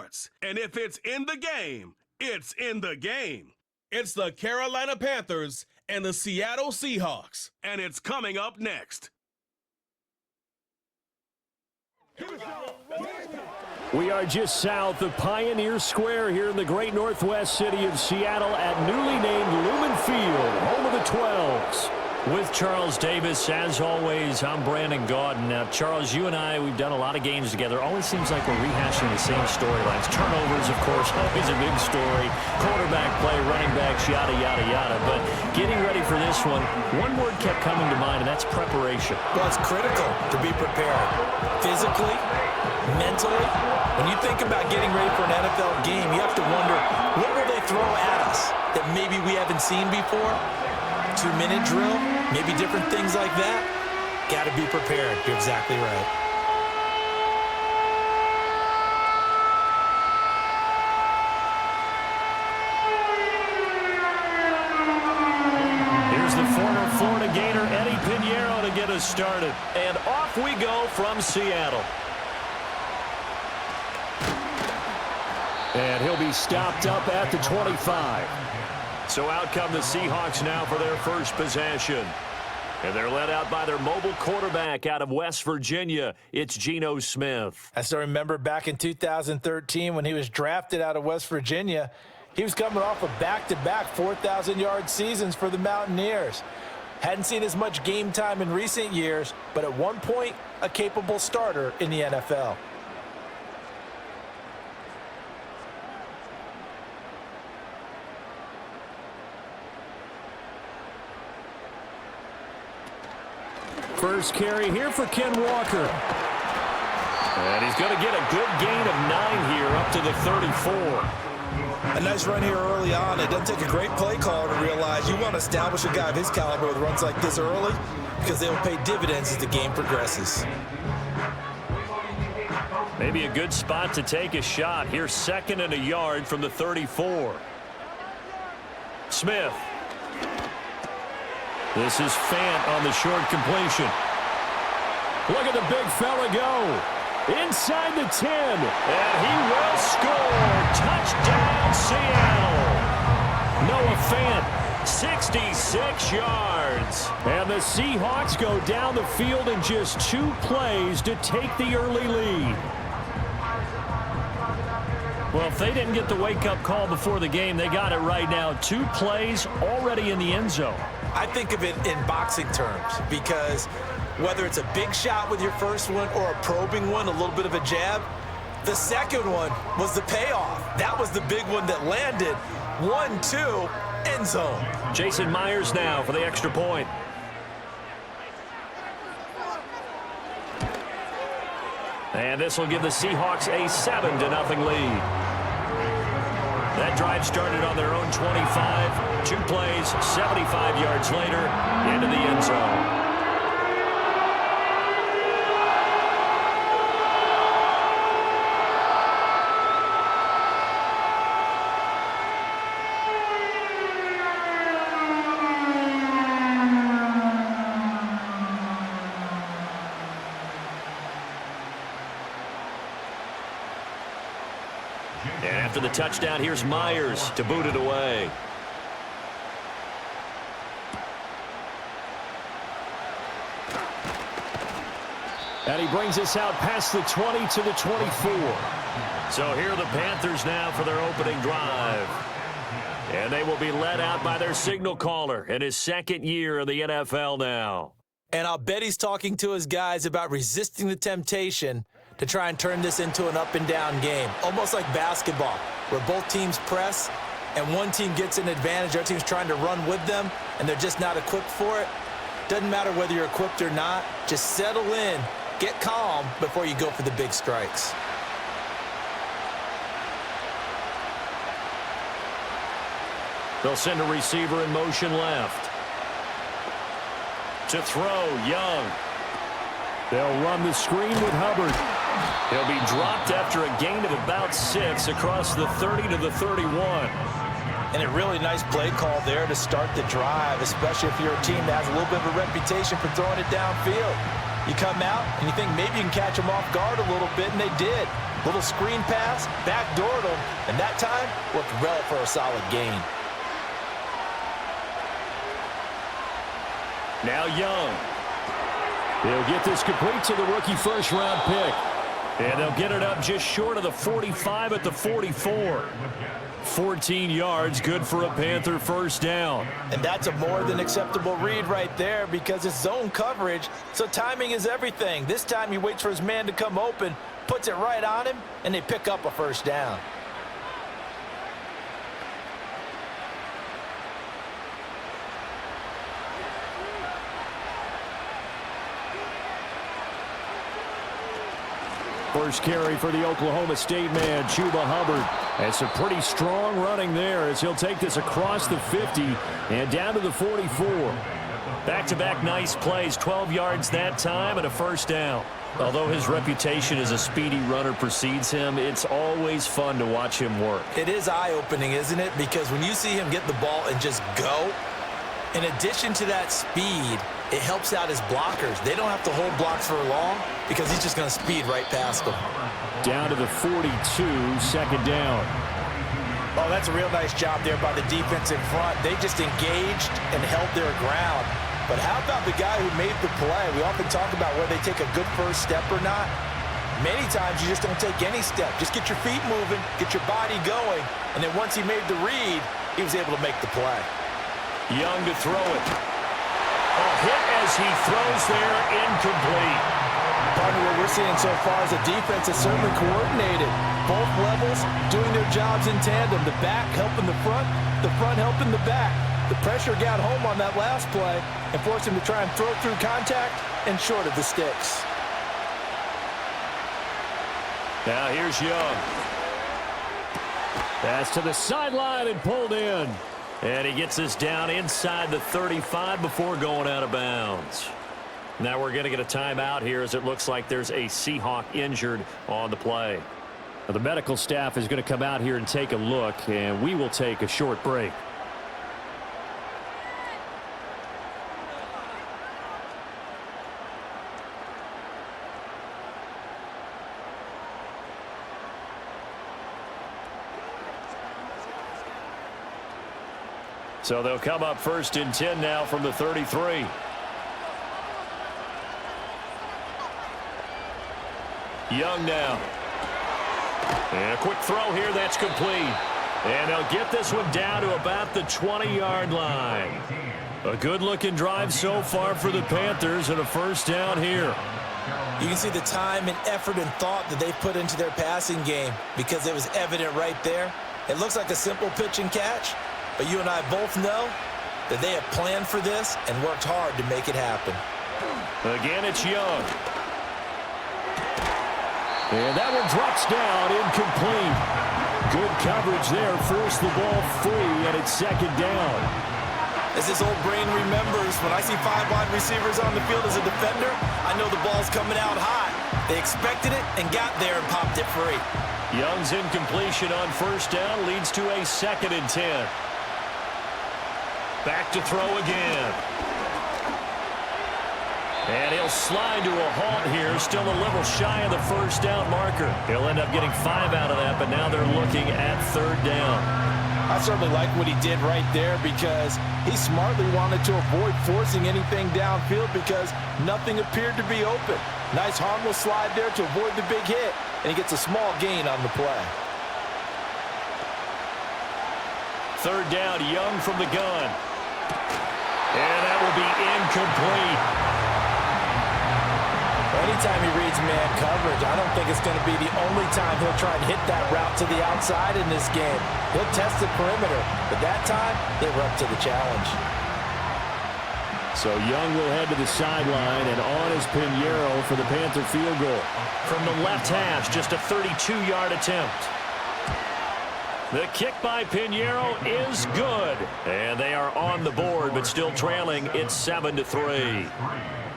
starts. And if it's in the game, it's in the game. It's the Carolina Panthers and the Seattle Seahawks. And it's coming up next. We are just south of Pioneer Square here in the great northwest city of Seattle at newly named Lumen Field, home of the 12s. With Charles Davis, as always, I'm Brandon Gaudin. Now, Charles, you and I, we've done a lot of games together. Always seems like we're rehashing the same storylines. Turnovers, of course, always a big story. Quarterback play, running backs, yada, yada, yada. But getting ready for this one word kept coming to mind, and that's preparation. Well, it's critical to be prepared. Physically, mentally. When you think about getting ready for an NFL game, you have to wonder, what will they throw at us that maybe we haven't seen before? 2-minute drill, maybe different things like that. Got to be prepared. You're exactly right. Here's the former Florida Gator, Eddie Pinheiro, to get us started. And off we go from Seattle. And he'll be stopped up at the 25. So out come the Seahawks now for their first possession. And they're led out by their mobile quarterback out of West Virginia. It's Geno Smith. I still remember back in 2013 when he was drafted out of West Virginia. He was coming off of back-to-back 4,000-yard seasons for the Mountaineers. Hadn't seen as much game time in recent years, but at one point, a capable starter in the NFL. First carry here for Ken Walker. And he's going to get a good gain of 9 here up to the 34. A nice run here early on. It doesn't take a great play caller to realize you want to establish a guy of his caliber with runs like this early because they will pay dividends as the game progresses. Maybe a good spot to take a shot. Here's 2nd and a yard from the 34. Smith. This is Fant on the short completion. Look at the big fella go. Inside the 10. And he will score. Touchdown, Seattle. Noah Fant, 66 yards. And the Seahawks go down the field in just 2 plays to take the early lead. Well, if they didn't get the wake-up call before the game, they got it right now. 2 plays already in the end zone. I think of it in boxing terms because whether it's a big shot with your first one or a probing one, a little bit of a jab, the second one was the payoff. That was the big one that landed. 1-2, end zone. Jason Myers now for the extra point. And this will give the Seahawks a 7-0 lead. That drive started on their own 25. 2 plays, 75 yards later, into the end zone. And after the touchdown, here's Myers to boot it away. And he brings us out past the 20 to the 24. So here are the Panthers now for their opening drive. And they will be led out by their signal caller in his 2nd year in the NFL now. And I'll bet he's talking to his guys about resisting the temptation to try and turn this into an up-and-down game, almost like basketball, where both teams press and one team gets an advantage, the other team's trying to run with them, and they're just not equipped for it. Doesn't matter whether you're equipped or not. Just settle in, get calm before you go for the big strikes. They'll send a receiver in motion left. To throw, Young. They'll run the screen with Hubbard. He'll be dropped after a gain of about 6 across the 30 to the 31. And a really nice play call there to start the drive, especially if you're a team that has a little bit of a reputation for throwing it downfield. You come out and you think maybe you can catch them off guard a little bit, and they did. Little screen pass, backdoored him, and that time looked well for a solid gain. Now Young. He'll get this complete to the rookie first-round pick. And they'll get it up just short of the 45 at the 44. 14 yards, good for a Panther first down. And that's a more than acceptable read right there because it's zone coverage, so timing is everything. This time he waits for his man to come open, puts it right on him, and they pick up a first down. First carry for the Oklahoma State man, Chuba Hubbard. And some pretty strong running there as he'll take this across the 50 and down to the 44. Back-to-back nice plays, 12 yards that time and a first down. Although his reputation as a speedy runner precedes him, it's always fun to watch him work. It is eye-opening, isn't it? Because when you see him get the ball and just go, in addition to that speed, it helps out his blockers. They don't have to hold blocks for long because he's just going to speed right past them. Down to the 42, second down. Oh, that's a real nice job there by the defense in front. They just engaged and held their ground. But how about the guy who made the play? We often talk about whether they take a good first step or not. Many times you just don't take any step. Just get your feet moving, get your body going, and then once he made the read, he was able to make the play. Young to throw it. A hit as he throws there, incomplete. Partner, what we're seeing so far is the defense is certainly coordinated. Both levels doing their jobs in tandem. The back helping the front helping the back. The pressure got home on that last play and forced him to try and throw through contact and short of the sticks. Now here's Young. That's to the sideline and pulled in. And he gets this down inside the 35 before going out of bounds. Now we're going to get a timeout here as it looks like there's a Seahawk injured on the play. Now the medical staff is going to come out here and take a look, and we will take a short break. So they'll come up first and 10 now from the 33. Young now. And a quick throw here, that's complete. And they'll get this one down to about the 20-yard line. A good-looking drive so far for the Panthers and a first down here. You can see the time and effort and thought that they put into their passing game because it was evident right there. It looks like a simple pitch and catch, but you and I both know that they have planned for this and worked hard to make it happen. Again, it's Young. And that one drops down, incomplete. Good coverage there, forced the ball free, and it's second down. As his old brain remembers, when I see 5 wide receivers on the field as a defender, I know the ball's coming out high. They expected it and got there and popped it free. Young's incompletion on first down leads to a second and 10. Back to throw again. And he'll slide to a halt here, still a little shy of the first down marker. He'll end up getting 5 out of that, but now they're looking at third down. I certainly like what he did right there because he smartly wanted to avoid forcing anything downfield because nothing appeared to be open. Nice harmless slide there to avoid the big hit, and he gets a small gain on the play. Third down, Young from the gun. And that will be incomplete. Anytime he reads man coverage, I don't think it's going to be the only time he'll try and hit that route to the outside in this game. He'll test the perimeter, but that time, they were up to the challenge. So Young will head to the sideline, and on is Pinheiro for the Panther field goal. From the left hash, just a 32-yard attempt. The kick by Pinheiro is good. And they are on the board, but still trailing. It's 7-3.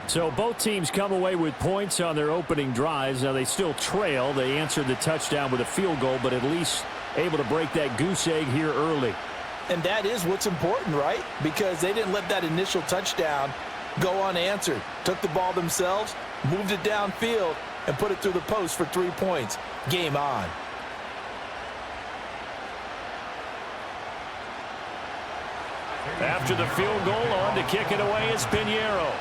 So both teams come away with points on their opening drives. Now they still trail. They answered the touchdown with a field goal, but at least able to break that goose egg here early. And that is what's important, right? Because they didn't let that initial touchdown go unanswered. Took the ball themselves, moved it downfield, and put it through the post for 3 points. game on. After the field goal, on to kick it away is Pinheiro.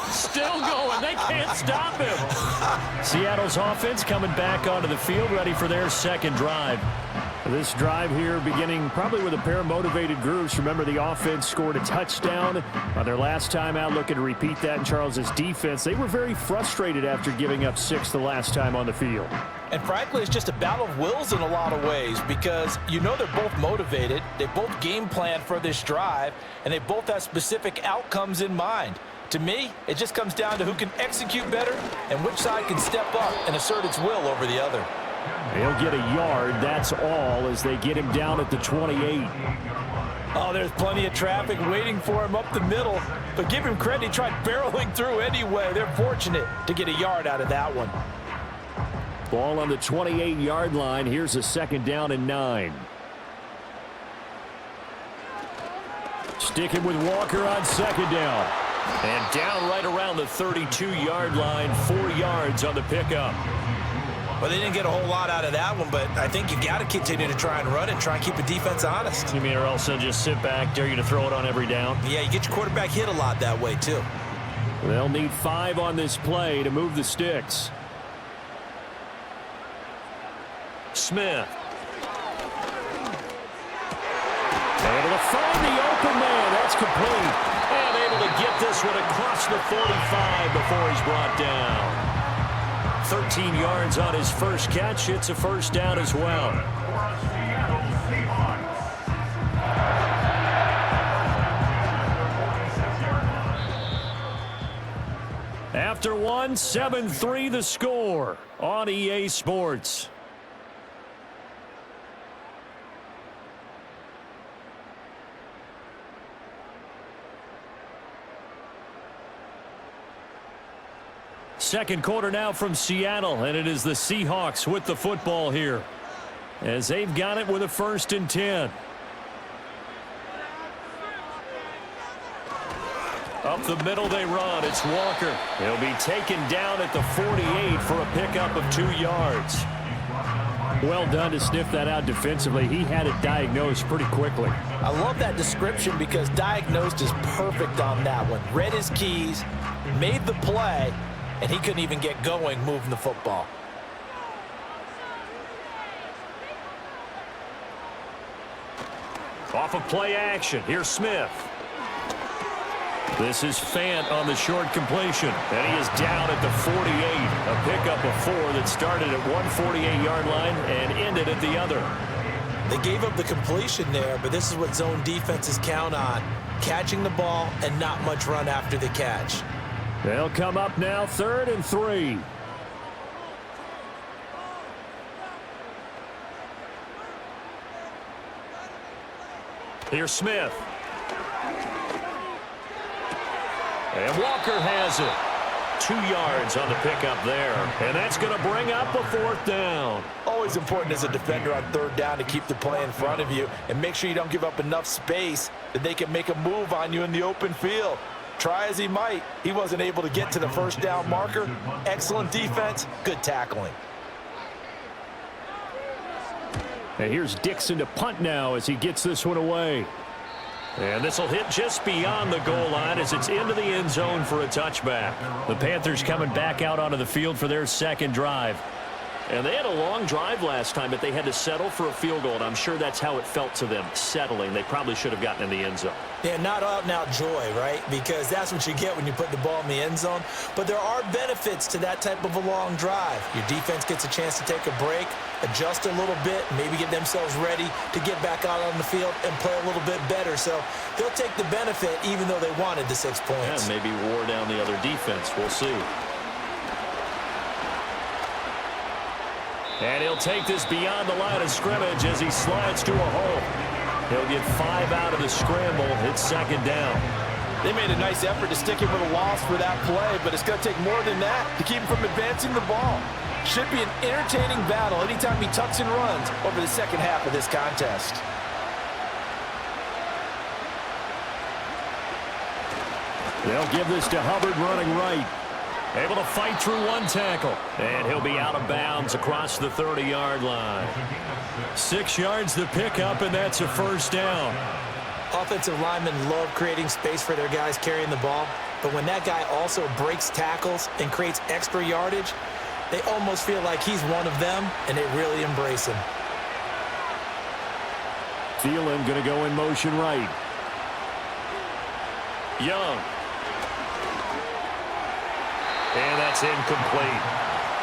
Still going. They can't stop him. Seattle's offense coming back onto the field, ready for their second drive. This drive here beginning probably with a pair of motivated groups. Remember, the offense scored a touchdown on their last time out, looking to repeat that in Charles's defense. They were very frustrated after giving up 6 the last time on the field. And frankly, it's just a battle of wills in a lot of ways because you know they're both motivated, they both game plan for this drive, and they both have specific outcomes in mind. To me, it just comes down to who can execute better and which side can step up and assert its will over the other. He'll get a yard, that's all, as they get him down at the 28. Oh, there's plenty of traffic waiting for him up the middle. But give him credit, he tried barreling through anyway. They're fortunate to get a yard out of that one. Ball on the 28-yard line. Here's a 2nd down and 9. Sticking with Walker on 2nd down. And down right around the 32-yard line, 4 yards on the pickup. Well, they didn't get a whole lot out of that one, but I think you got to continue to try and run and try and keep the defense honest. You mean, or else they'll just sit back, dare you to throw it on every down? Yeah, you get your quarterback hit a lot that way, too. They'll need 5 on this play to move the sticks. Smith. Able to find the open man. That's complete. And able to get this one across the 45 before he's brought down. 13 yards on his first catch. It's a first down as well. After 1, 7-3 the score on EA Sports. Second quarter now from Seattle, and it is the Seahawks with the football here as they've got it with a 1st and 10. Up the middle they run. It's Walker. He'll be taken down at the 48 for a pickup of 2 yards. Well done to sniff that out defensively. He had it diagnosed pretty quickly. I love that description because diagnosed is perfect on that one. Read his keys, made the play, and he couldn't even get going moving the football. Off of play action. Here's Smith. This is Fant on the short completion. And he is down at the 48. A pickup of 4 that started at one 48-yard line and ended at the other. They gave up the completion there, but this is what zone defenses count on. Catching the ball and not much run after the catch. They'll come up now 3rd and 3. Here's Smith. And Walker has it. 2 yards on the pickup there. And that's going to bring up a 4th down. Always important as a defender on 3rd down to keep the play in front of you and make sure you don't give up enough space that they can make a move on you in the open field. Try as he might, he wasn't able to get to the 1st down marker. Excellent defense, good tackling. And here's Dixon to punt now as he gets this one away. And this will hit just beyond the goal line as it's into the end zone for a touchback. The Panthers coming back out onto the field for their second drive. And they had a long drive last time, but they had to settle for a field goal, and I'm sure that's how it felt to them, settling. They probably should have gotten in the end zone. Yeah, not out-and-out joy, right? Because that's what you get when you put the ball in the end zone. But there are benefits to that type of a long drive. Your defense gets a chance to take a break, adjust a little bit, maybe get themselves ready to get back out on the field and play a little bit better. So they'll take the benefit even though they wanted the 6 points. Yeah, maybe wore down the other defense. We'll see. And he'll take this beyond the line of scrimmage as he slides to a hole. He'll get 5 out of the scramble. It's 2nd down. They made a nice effort to stick him with a loss for that play, but it's going to take more than that to keep him from advancing the ball. Should be an entertaining battle anytime he tucks and runs over the second half of this contest. They'll give this to Hubbard running right. Able to fight through one tackle. And he'll be out of bounds across the 30-yard line. 6 yards the pickup, and that's a first down. Offensive linemen love creating space for their guys carrying the ball, but when that guy also breaks tackles and creates extra yardage, they almost feel like he's one of them, and they really embrace him. Thielen going to go in motion right. Young. And that's incomplete.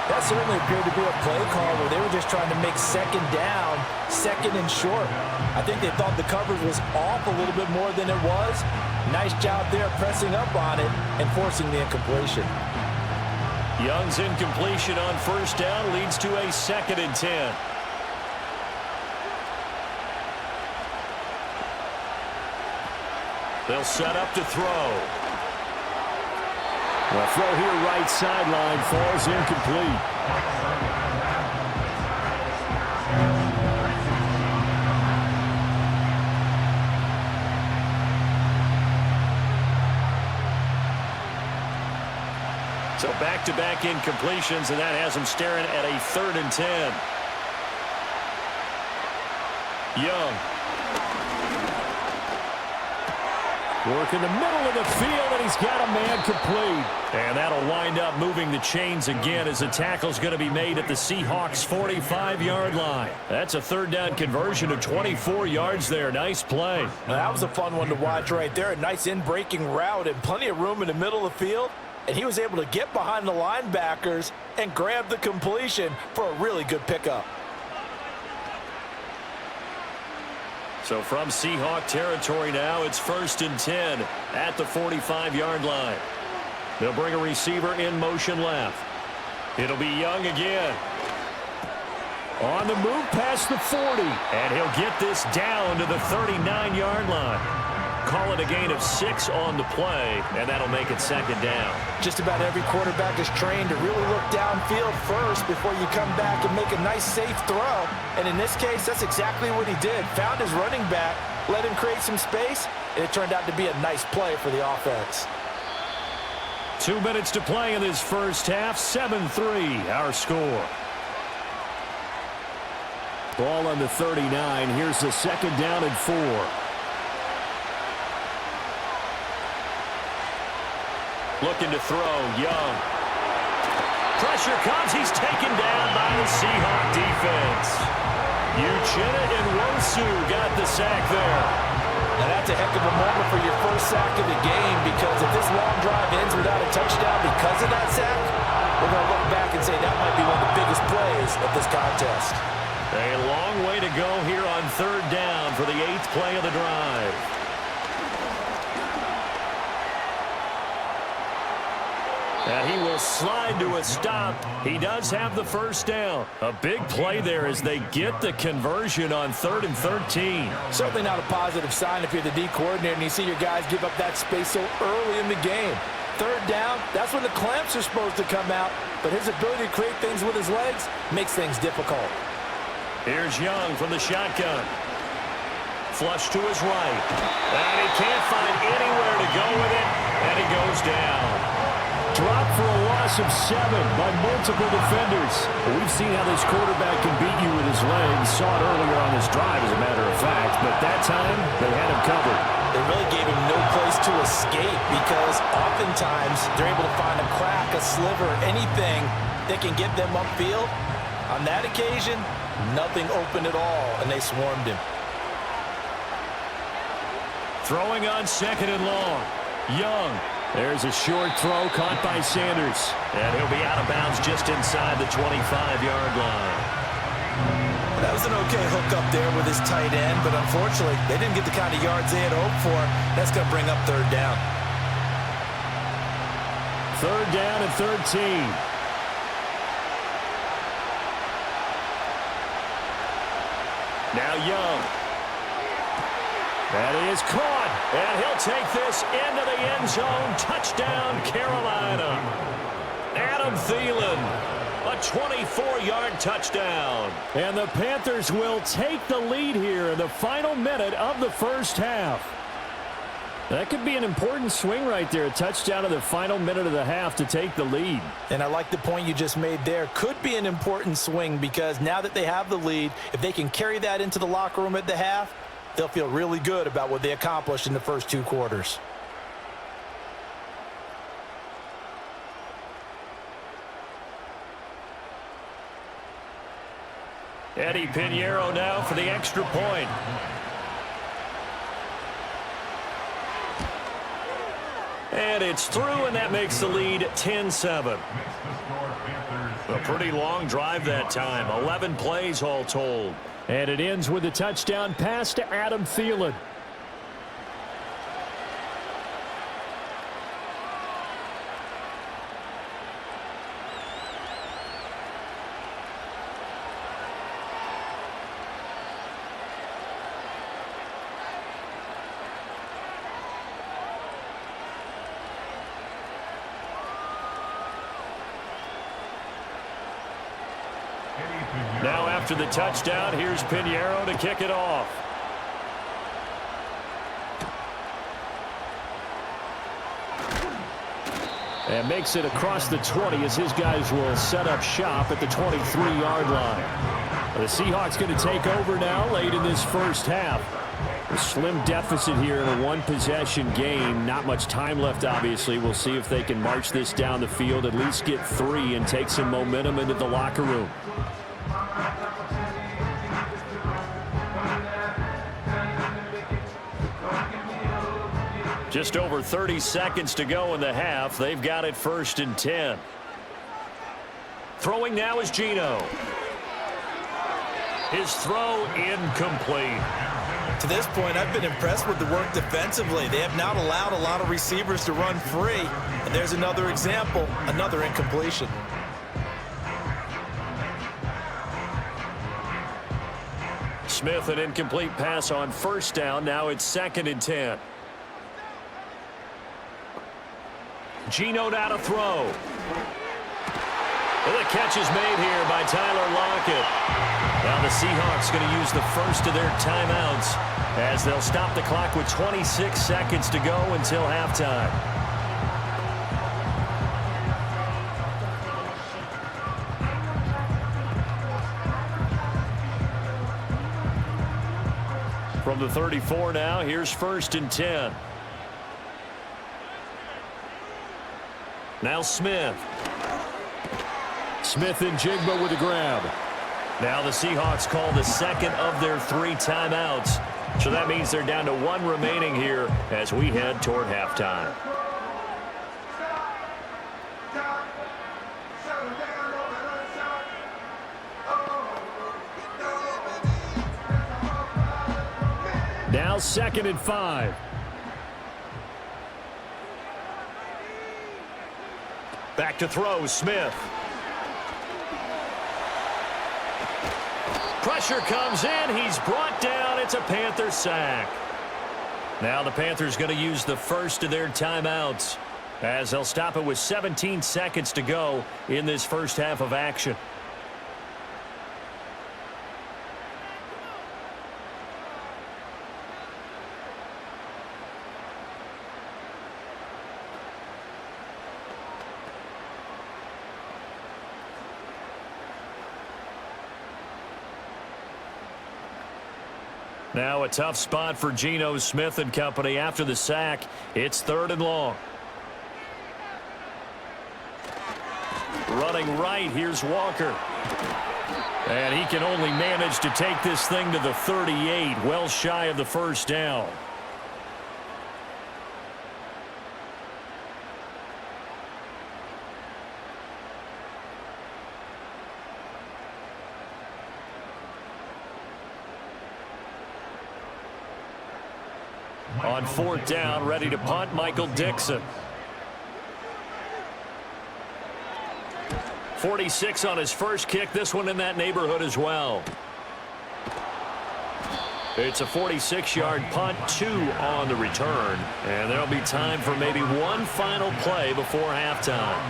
That certainly appeared to be a play call where they were just trying to make second down, second and short. I think they thought the coverage was off a little bit more than it was. Nice job there pressing up on it and forcing the incompletion. Young's incompletion on first down leads to a 2nd and 10. They'll set up to throw. The throw here right sideline falls incomplete. So back-to-back incompletions, and that has them staring at a 3rd and 10. Young. Work in the middle of the field, and he's got a man complete. And that'll wind up moving the chains again as the tackle's going to be made at the Seahawks' 45-yard line. That's a 3rd down conversion of 24 yards there. Nice play. Now, that was a fun one to watch right there. A nice in-breaking route and plenty of room in the middle of the field. And he was able to get behind the linebackers and grab the completion for a really good pickup. So from Seahawk territory now, it's 1st and 10 at the 45-yard line. They'll bring a receiver in motion left. It'll be Young again. On the move past the 40. And he'll get this down to the 39-yard line. Call it a gain of 6 on the play, and that'll make it 2nd down. Just about every quarterback is trained to really look downfield first before you come back and make a nice, safe throw. And in this case, that's exactly what he did. Found his running back, let him create some space, and it turned out to be a nice play for the offense. 2 minutes to play in this first half. 7-3, our score. Ball on the 39. Here's the 2nd down and 4. Looking to throw, Young. Pressure comes, he's taken down by the Seahawk defense. Uchenna and Wosu got the sack there. Now that's a heck of a moment for your first sack of the game, because if this long drive ends without a touchdown because of that sack, we're going to look back and say that might be one of the biggest plays of this contest. A long way to go here on 3rd down for the 8th play of the drive. And he will slide to a stop. He does have the first down. A big play there as they get the conversion on 3rd and 13. Certainly not a positive sign if you're the D coordinator and you see your guys give up that space so early in the game. 3rd down, that's when the clamps are supposed to come out, but his ability to create things with his legs makes things difficult. Here's Young from the shotgun. Flush to his right. And he can't find anywhere to go with it, and he goes down. Dropped for a loss of 7 by multiple defenders. We've seen how this quarterback can beat you with his legs. Saw it earlier on this drive, as a matter of fact. But that time, they had him covered. They really gave him no place to escape, because oftentimes they're able to find a crack, a sliver, anything that can get them upfield. On that occasion, nothing open at all, and they swarmed him. Throwing on 2nd and long. Young. There's a short throw caught by Sanders. And he'll be out of bounds just inside the 25-yard line. That was an okay hook up there with his tight end, but unfortunately, they didn't get the kind of yards they had hoped for. That's going to bring up 3rd down. 3rd down and 13. Now Young. That is caught. And he'll take this into the end zone. Touchdown, Carolina. Adam Thielen, a 24-yard touchdown. And the Panthers will take the lead here in the final minute of the first half. That could be an important swing right there. A touchdown in the final minute of the half to take the lead. And I like the point you just made there. Could be an important swing because now that they have the lead, if they can carry that into the locker room at the half, they'll feel really good about what they accomplished in the first 2 quarters. Eddie Pinheiro now for the extra point. And it's through, and that makes the lead 10-7. A pretty long drive that time. 11 plays all told. And it ends with a touchdown pass to Adam Thielen. Now after the touchdown, here's Pinheiro to kick it off. And makes it across the 20 as his guys will set up shop at the 23-yard line. The Seahawks going to take over now late in this first half. A slim deficit here in a one-possession game. Not much time left, obviously. We'll see if they can march this down the field, at least get 3, and take some momentum into the locker room. Just over 30 seconds to go in the half. They've got it 1st and 10. Throwing now is Geno. His throw incomplete. To this point, I've been impressed with the work defensively. They have not allowed a lot of receivers to run free. And there's another example, another incompletion. Smith, an incomplete pass on 1st down. Now it's 2nd and 10. Geno now to throw. And the catch is made here by Tyler Lockett. Now the Seahawks going to use the first of their timeouts as they'll stop the clock with 26 seconds to go until halftime. From the 34 now, here's 1st and 10. Now Smith. Smith and Jigba with a grab. Now the Seahawks call the second of their 3 timeouts. So that means they're down to 1 remaining here as we head toward halftime. Now 2nd and 5. Back to throw, Smith. Pressure comes in. He's brought down. It's a Panther sack. Now the Panthers going to use the first of their timeouts as they'll stop it with 17 seconds to go in this first half of action. Now a tough spot for Geno Smith and company after the sack. It's 3rd and long. Running right, here's Walker. And he can only manage to take this thing to the 38, well shy of the 1st down. On 4th down, ready to punt, Michael Dixon. 46 on his first kick. This one in that neighborhood as well. It's a 46-yard punt, 2 on the return. And there'll be time for maybe one final play before halftime.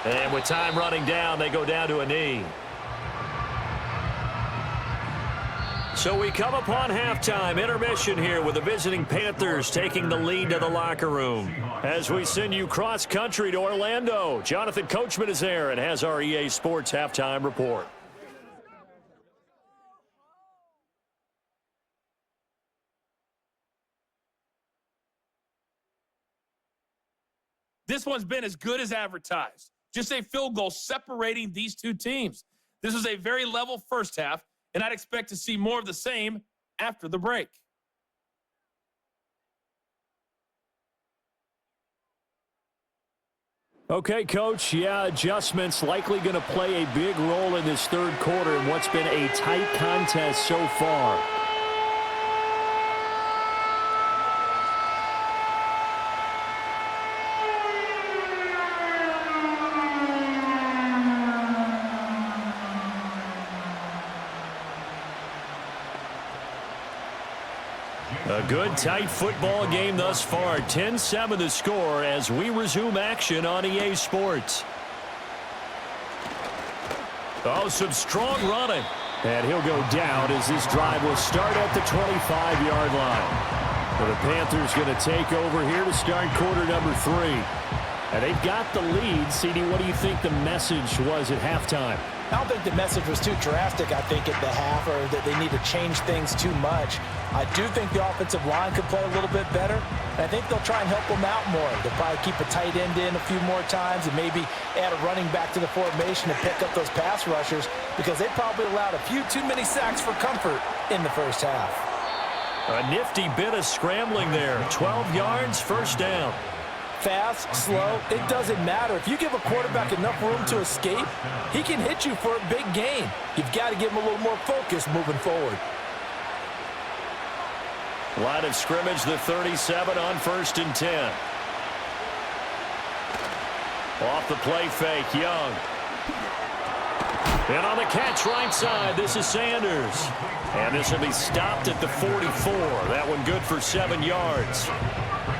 And with time running down, they go down to a knee. So we come upon halftime intermission here with the visiting Panthers taking the lead to the locker room. As we send you cross-country to Orlando, Jonathan Coachman is there and has our EA Sports halftime report. This one's been as good as advertised. Just a field goal separating these two teams. This was a very level first half, and I'd expect to see more of the same after the break. Okay, Coach, adjustments likely going to play a big role in this third quarter in what's been a tight contest so far. A good, tight football game thus far. 10-7 the score as we resume action on EA Sports. Oh, some strong running. And he'll go down as this drive will start at the 25-yard line. So the Panthers going to take over here to start quarter number 3. And they've got the lead. CD, what do you think the message was at halftime? I don't think the message was too drastic, I think, at the half, or that they need to change things too much. I do think the offensive line could play a little bit better, and I think they'll try and help them out more. They'll probably keep a tight end in a few more times and maybe add a running back to the formation to pick up those pass rushers, because they probably allowed a few too many sacks for comfort in the first half. A nifty bit of scrambling there. 12 yards, first down. Fast, slow, it doesn't matter. If you give a quarterback enough room to escape, he can hit you for a big gain. You've got to give him a little more focus moving forward. Line of scrimmage, the 37 on 1st and 10. Off the play fake, Young. And on the catch right side, this is Sanders. And this will be stopped at the 44. That one good for 7 yards.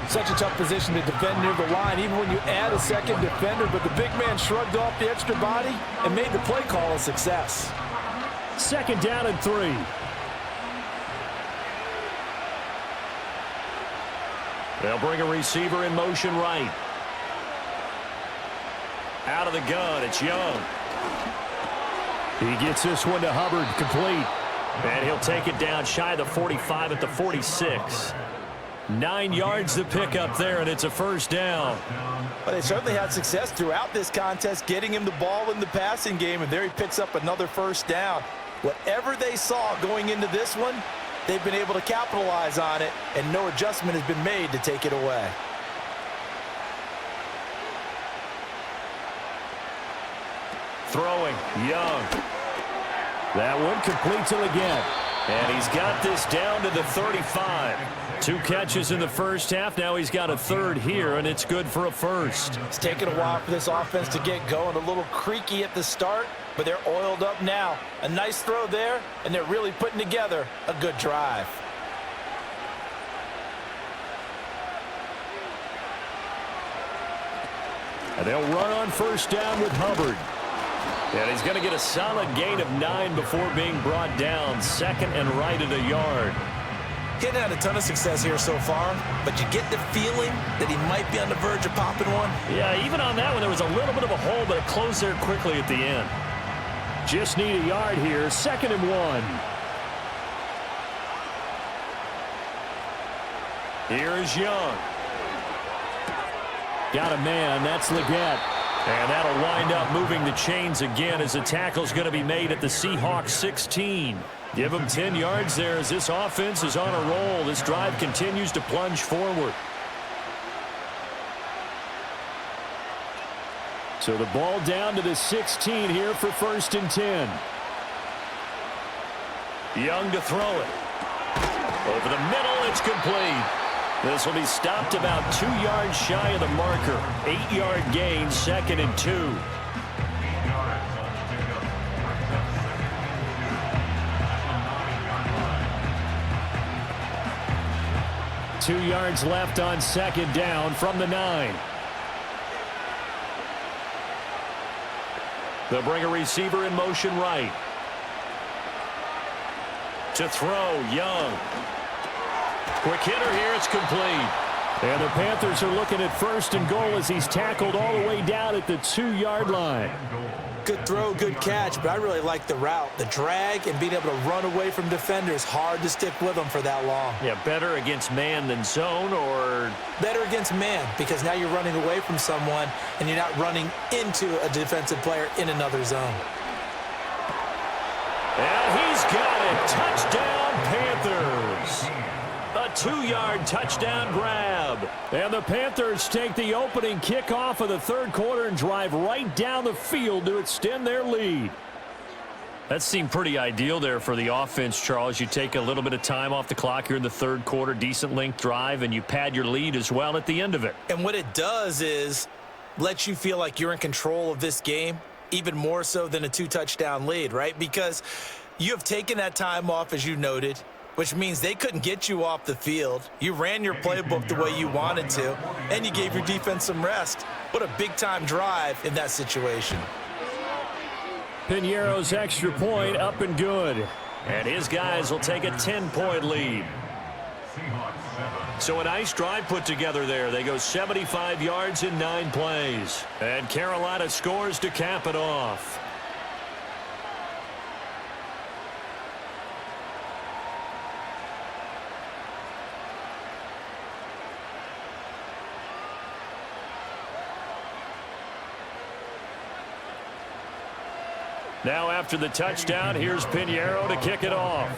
Such a tough position to defend near the line, even when you add a second defender, but the big man shrugged off the extra body and made the play call a success. 2nd down and 3. They'll bring a receiver in motion right. Out of the gun, it's Young. He gets this one to Hubbard, complete. And he'll take it down shy of the 45 at the 46. 9 yards to pick up there, and it's a first down. Well, they certainly had success throughout this contest, getting him the ball in the passing game, and there he picks up another first down. Whatever they saw going into this one, they've been able to capitalize on it, and no adjustment has been made to take it away. Throwing, Young. That one complete till again. And he's got this down to the 35. 2 catches in the first half. Now he's got a third here, and it's good for a first. It's taken a while for this offense to get going. A little creaky at the start, but they're oiled up now. A nice throw there, and they're really putting together a good drive. And they'll run on first down with Hubbard. And he's going to get a solid gain of 9 before being brought down. 2nd and right at a yard. He hadn't had a ton of success here so far, but you get the feeling that he might be on the verge of popping one. Yeah, even on that one, there was a little bit of a hole, but it closed there quickly at the end. Just need a yard here. 2nd and 1. Here is Young. Got a man. That's Leggett. And that'll wind up moving the chains again as the tackle's going to be made at the Seahawks 16. Give them 10 yards there as this offense is on a roll. This drive continues to plunge forward. So the ball down to the 16 here for 1st and 10. Young to throw it. Over the middle, it's complete. This will be stopped about 2 yards shy of the marker. 8-yard gain, 2nd and 2. Two yards left on 2nd down from the 9. They'll bring a receiver in motion right. To throw, Young. Quick hitter here, it's complete. And the Panthers are looking at 1st and goal as he's tackled all the way down at the 2-yard line. Good throw, good catch, but I really like the route. The drag and being able to run away from defenders, hard to stick with them for that long. Yeah, better against man than zone, or? Better against man, because now you're running away from someone and you're not running into a defensive player in another zone. And he's got it. Touchdown, Panthers. A 2-yard touchdown grab. And the Panthers take the opening kickoff of the 3rd quarter and drive right down the field to extend their lead. That seemed pretty ideal there for the offense, Charles. You take a little bit of time off the clock here in the 3rd quarter, decent length drive, and you pad your lead as well at the end of it. And what it does is let you feel like you're in control of this game, even more so than a 2-touchdown lead, right? Because you have taken that time off, as you noted, which means they couldn't get you off the field. You ran your playbook the way you wanted to, and you gave your defense some rest. What a big-time drive in that situation. Piñeiro's extra point up and good. And his guys will take a 10-point lead. So a nice drive put together there. They go 75 yards in 9 plays. And Carolina scores to cap it off. Now after the touchdown, here's Piñeiro to kick it off.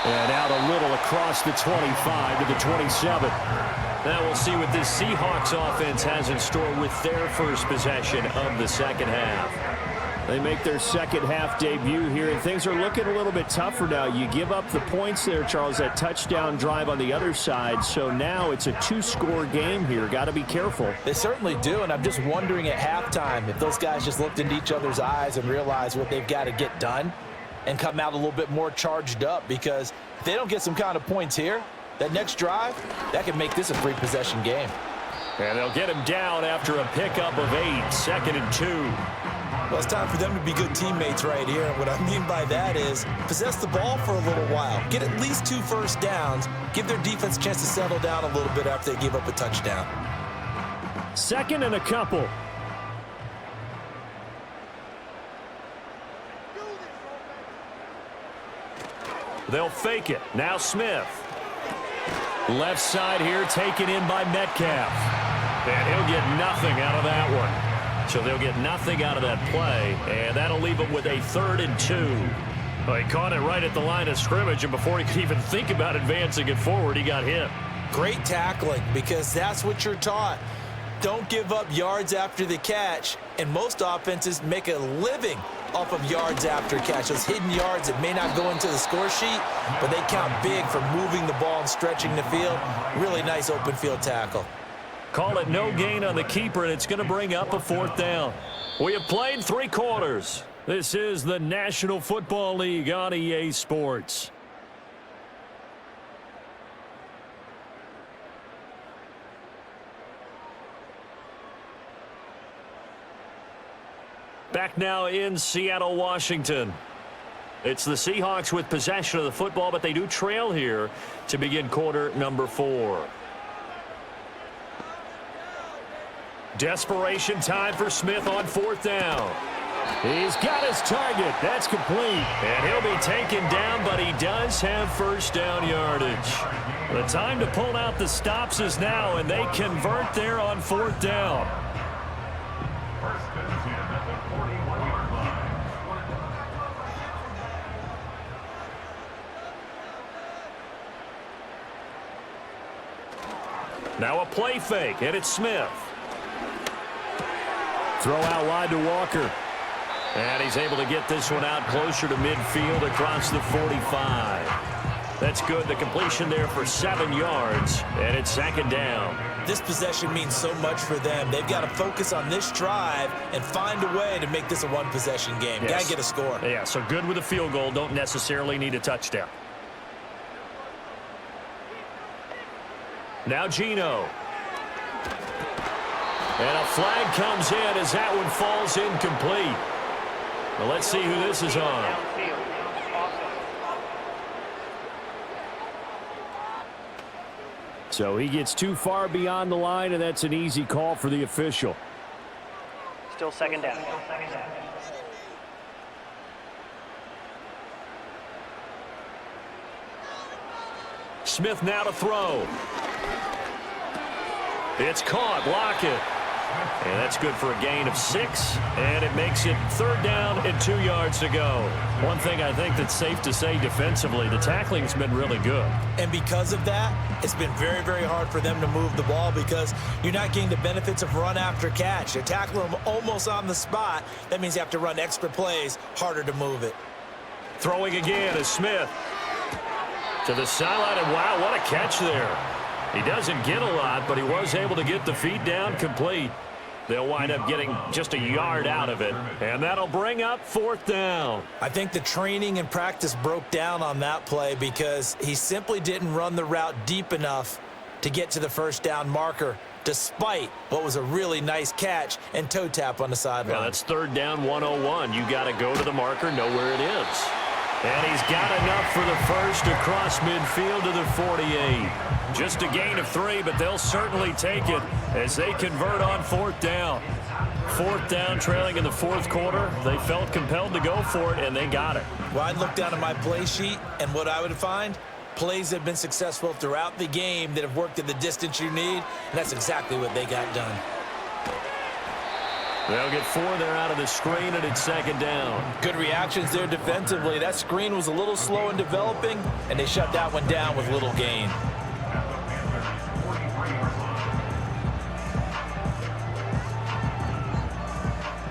And out a little across the 25 to the 27. Now we'll see what this Seahawks offense has in store with their first possession of the 2nd half. They make their 2nd half debut here, and things are looking a little bit tougher now. You give up the points there, Charles, that touchdown drive on the other side. So now it's a 2-score game here. Got to be careful. They certainly do, and I'm just wondering at halftime if those guys just looked into each other's eyes and realized what they've got to get done and come out a little bit more charged up, because if they don't get some kind of points here, that next drive, that could make this a 3-possession game. And they'll get him down after a pickup of 8, 2nd and 2. Well, it's time for them to be good teammates right here. And what I mean by that is possess the ball for a little while. Get at least 2 first downs. Give their defense a chance to settle down a little bit after they give up a touchdown. 2nd and a couple. They'll fake it. Now Smith. Left side here taken in by Metcalf. And he'll get nothing out of that one. So they'll get nothing out of that play, and that'll leave them with a 3rd and 2. Well, he caught it right at the line of scrimmage, and before he could even think about advancing it forward, he got hit. Great tackling, because that's what you're taught. Don't give up yards after the catch, and most offenses make a living off of yards after catch. Those hidden yards that may not go into the score sheet, but they count big for moving the ball and stretching the field. Really nice open field tackle. Call it no gain on the keeper, and it's going to bring up a 4th down. We have played 3 quarters. This is the National Football League on EA Sports. Back now in Seattle, Washington. It's the Seahawks with possession of the football, but they do trail here to begin quarter number 4. Desperation time for Smith on 4th down. He's got his target. That's complete. And he'll be taken down, but he does have first down yardage. The time to pull out the stops is now, and they convert there on 4th down. Now a play fake, and it's Smith. Throw out wide to Walker. And he's able to get this one out closer to midfield across the 45. That's good. The completion there for 7 yards, and it's 2nd down. This possession means so much for them. They've got to focus on this drive and find a way to make this a 1-possession game. Yes. Got to get a score. Yeah, so good with a field goal. Don't necessarily need a touchdown. Now Geno. And a flag comes in as that one falls incomplete. Well, let's see who this is on. So he gets too far beyond the line, and that's an easy call for the official. Still second down. Smith now to throw. It's caught. Lockett. And that's good for a gain of 6. And it makes it 3rd down and 2 yards to go. One thing I think that's safe to say defensively, the tackling's been really good. And because of that, it's been very, very hard for them to move the ball because you're not getting the benefits of run after catch. You're tackling them almost on the spot. That means you have to run extra plays, harder to move it. Throwing again is Smith. To the sideline, and wow, what a catch there. He doesn't get a lot, but he was able to get the feet down complete. They'll wind up getting just a yard out of it, and that'll bring up 4th down. I think the training and practice broke down on that play because he simply didn't run the route deep enough to get to the 1st down marker, despite what was a really nice catch and toe tap on the sideline. Yeah, that's 3rd down 101. You got to go to the marker, know where it is. And he's got enough for the first across midfield to the 48. Just a gain of 3, but they'll certainly take it as they convert on 4th down. 4th down, trailing in the 4th quarter. They felt compelled to go for it, and they got it. Well, I'd look down at my play sheet, and what I would find, plays that have been successful throughout the game that have worked at the distance you need, and that's exactly what they got done. They'll get 4 there out of the screen, and it's 2nd down. Good reactions there defensively. That screen was a little slow in developing, and they shut that one down with little gain.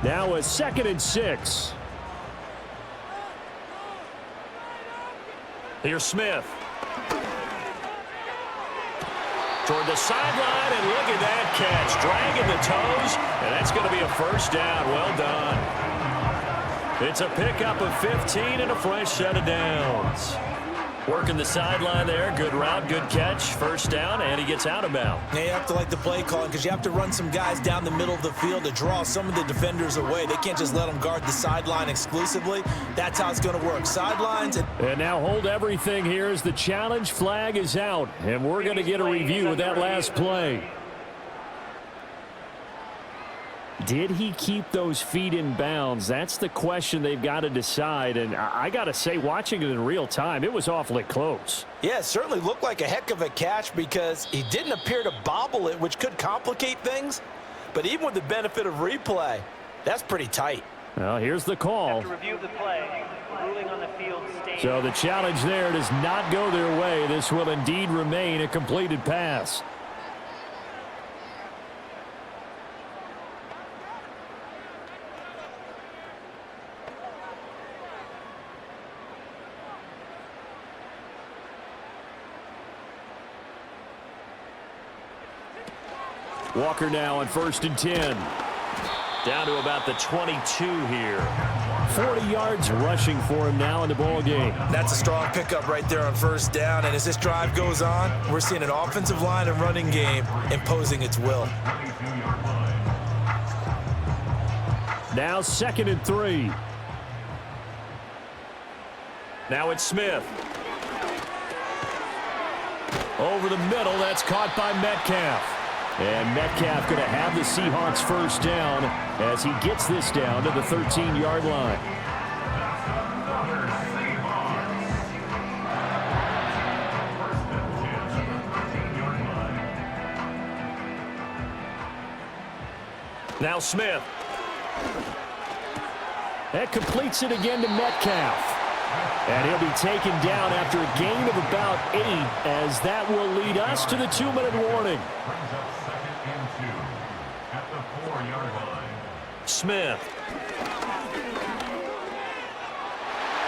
Now a 2nd and 6. Here's Smith. Toward the sideline, and look at that catch. Dragging the toes, and that's going to be a 1st down. Well done. It's a pickup of 15 and a fresh set of downs. Working the sideline there. Good route, good catch. 1st down, and he gets out of bounds. Yeah, you have to like the play calling because you have to run some guys down the middle of the field to draw some of the defenders away. They can't just let them guard the sideline exclusively. That's how it's going to work. Sidelines. And now hold everything here as the challenge flag is out. And we're going to get a review of that last play. Did he keep those feet in bounds? That's the question they've got to decide. And I got to say, watching it in real time, it was awfully close. Yeah, it certainly looked like a heck of a catch because he didn't appear to bobble it, which could complicate things. But even with the benefit of replay, that's pretty tight. Well, here's the call. After review of the play, ruling on the field stands. So the challenge there does not go their way. This will indeed remain a completed pass. Walker now on 1st and 10. Down to about the 22 here. 40 yards rushing for him now in the ball game. That's a strong pickup right there on 1st down. And as this drive goes on, we're seeing an offensive line and running game imposing its will. Now 2nd and 3. Now it's Smith. Over the middle, that's caught by Metcalf. And Metcalf going to have the Seahawks 1st down as he gets this down to the 13-yard line. Now Smith. That completes it again to Metcalf. And he'll be taken down after a gain of about 8 as that will lead us to the 2-minute warning. Smith.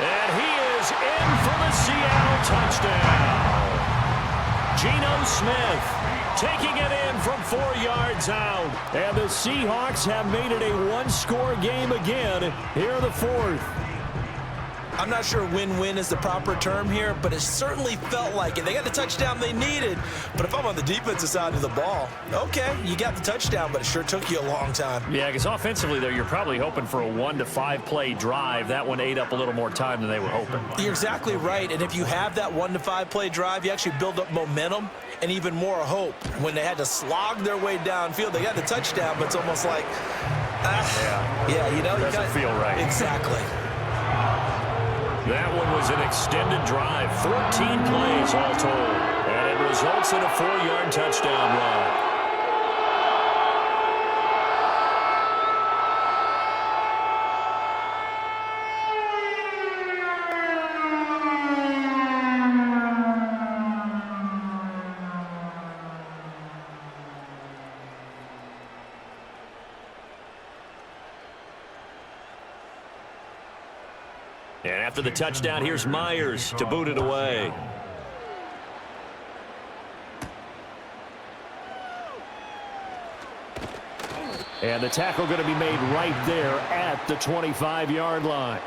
And he is in for the Seattle touchdown. Geno Smith taking it in from 4 yards out. And the Seahawks have made it a one-score game again here in the 4th. I'm not sure win-win is the proper term here, but it certainly felt like it. They got the touchdown they needed, but if I'm on the defensive side of the ball, okay, you got the touchdown, but it sure took you a long time. Yeah, because offensively there, you're probably hoping for a 1 to 5 play drive. That one ate up a little more time than they were hoping. You're exactly right, and if you have that 1 to 5 play drive, you actually build up momentum and even more hope. When they had to slog their way downfield, they got the touchdown, but it's almost like, yeah, you know, doesn't feel right. Exactly. That one was an extended drive, 14 plays all told, and it results in a 4-yard touchdown run. And after the touchdown, here's Myers to boot it away. And the tackle going to be made right there at the 25-yard line.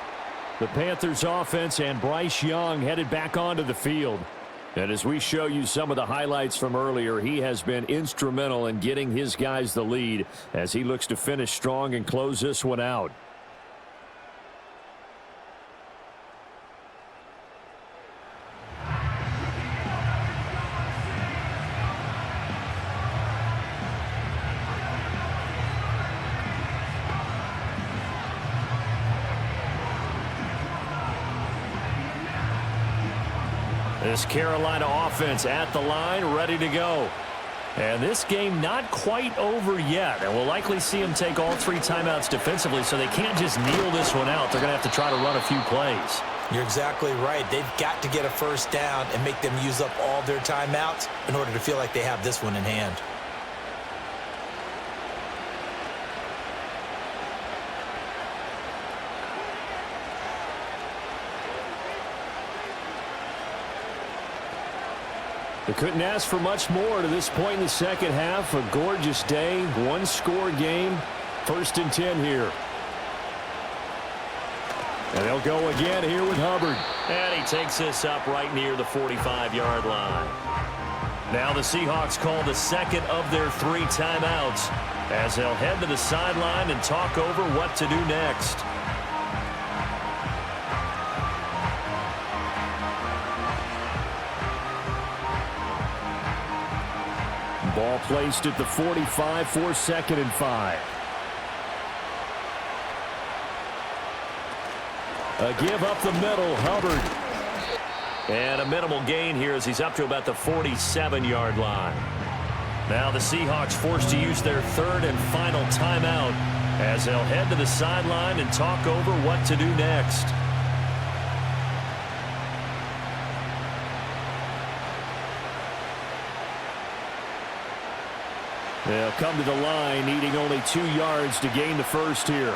The Panthers offense and Bryce Young headed back onto the field. And as we show you some of the highlights from earlier, he has been instrumental in getting his guys the lead as he looks to finish strong and close this one out. This Carolina offense at the line, ready to go. And this game not quite over yet. And we'll likely see them take all 3 timeouts defensively, so they can't just kneel this one out. They're going to have to try to run a few plays. You're exactly right. They've got to get a first down and make them use up all their timeouts in order to feel like they have this one in hand. They couldn't ask for much more to this point in the second half. A gorgeous day, 1-score game. 1st and 10 here. And they'll go again here with Hubbard. And he takes this up right near the 45-yard line. Now the Seahawks call the second of their 3 timeouts as they'll head to the sideline and talk over what to do next. Ball placed at the 45 for 2nd and 5. A give up the middle, Hubbard. And a minimal gain here as he's up to about the 47-yard line. Now the Seahawks forced to use their 3rd and final timeout as they'll head to the sideline and talk over what to do next. They'll come to the line, needing only 2 yards to gain the first here.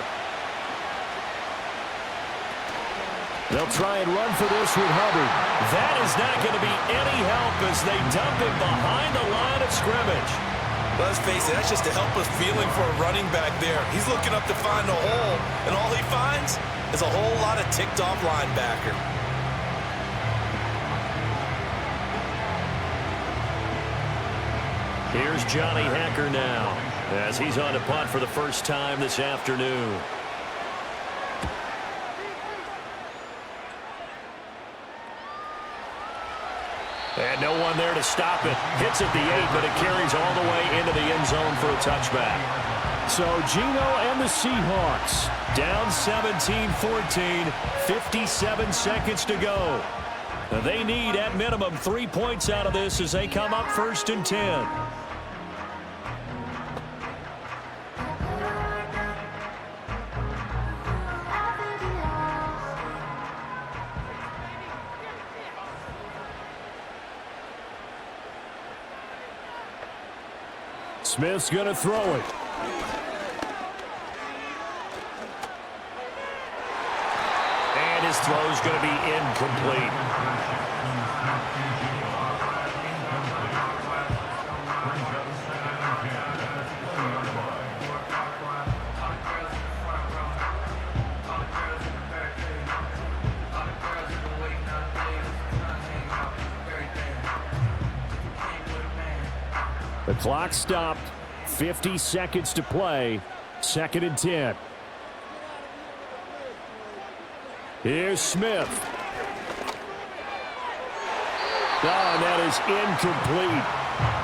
They'll try and run for this with Hubbard. That is not going to be any help as they dump it behind the line of scrimmage. Let's face it, that's just a helpless feeling for a running back there. He's looking up to find a hole, and all he finds is a whole lot of ticked-off linebacker. Here's Johnny Hacker now as he's on to punt for the first time this afternoon. And no one there to stop it. Hits at the 8, but it carries all the way into the end zone for a touchback. So Gino and the Seahawks Down 17-14, 57 seconds to go. They need at minimum 3 points out of this as they come up 1st and 10. Smith's going to throw it. And his throw's going to be incomplete. The clock stopped. 50 seconds to play. 2nd and 10. Here's Smith. Oh, and that is incomplete.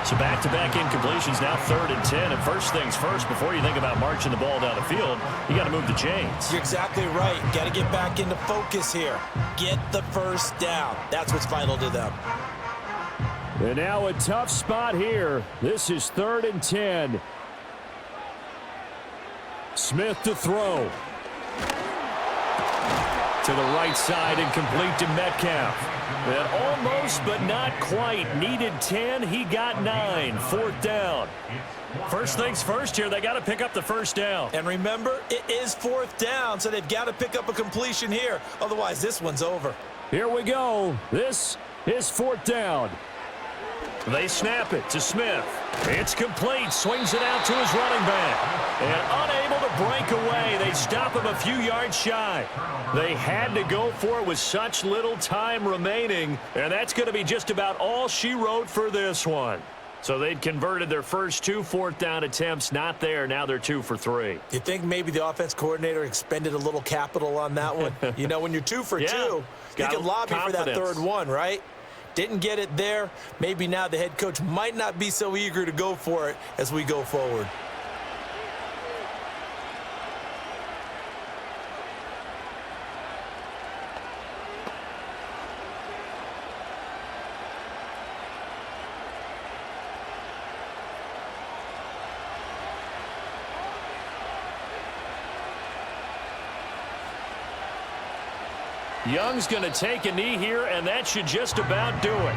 So back-to-back incompletions, now 3rd and 10. And first things first, before you think about marching the ball down the field, you got to move the chains. You're exactly right. Got to get back into focus here. Get the first down. That's what's vital to them. And now a tough spot here. This is 3rd and 10. Smith to throw. To the right side and complete to Metcalf. And almost but not quite. Needed 10. He got 9. 4th down. First things first here, they got to pick up the first down. And remember, it is 4th down, so they've got to pick up a completion here. Otherwise, this one's over. Here we go. This is 4th down. They snap it to Smith. It's complete. Swings it out to his running back. And unable to break away. They stop him a few yards shy. They had to go for it with such little time remaining. And that's going to be just about all she wrote for this one. So they'd converted their first 2 4th down attempts. Not there. Now they're 2 for 3. You think maybe the offense coordinator expended a little capital on that one? You know, when you're 2 for 2, you can lobby for that 3rd one, right? Didn't get it there. Maybe now the head coach might not be so eager to go for it as we go forward. Young's going to take a knee here, and that should just about do it.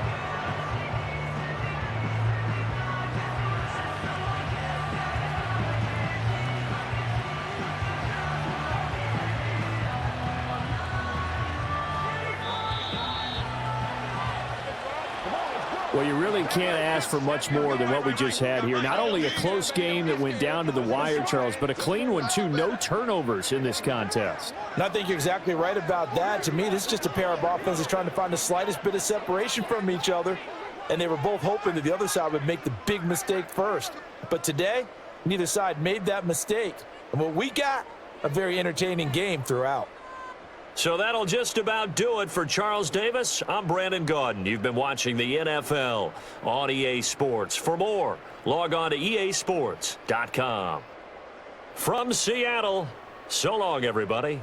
Well, you really can't ask for much more than what we just had here. Not only a close game that went down to the wire, Charles, but a clean one, too. No turnovers in this contest. And I think you're exactly right about that. To me, this is just a pair of offenses trying to find the slightest bit of separation from each other. And they were both hoping that the other side would make the big mistake first. But today, neither side made that mistake. And what we got, a very entertaining game throughout. So that'll just about do it for Charles Davis. I'm Brandon Gaudin. You've been watching the NFL on EA Sports. For more, log on to easports.com. From Seattle, so long, everybody.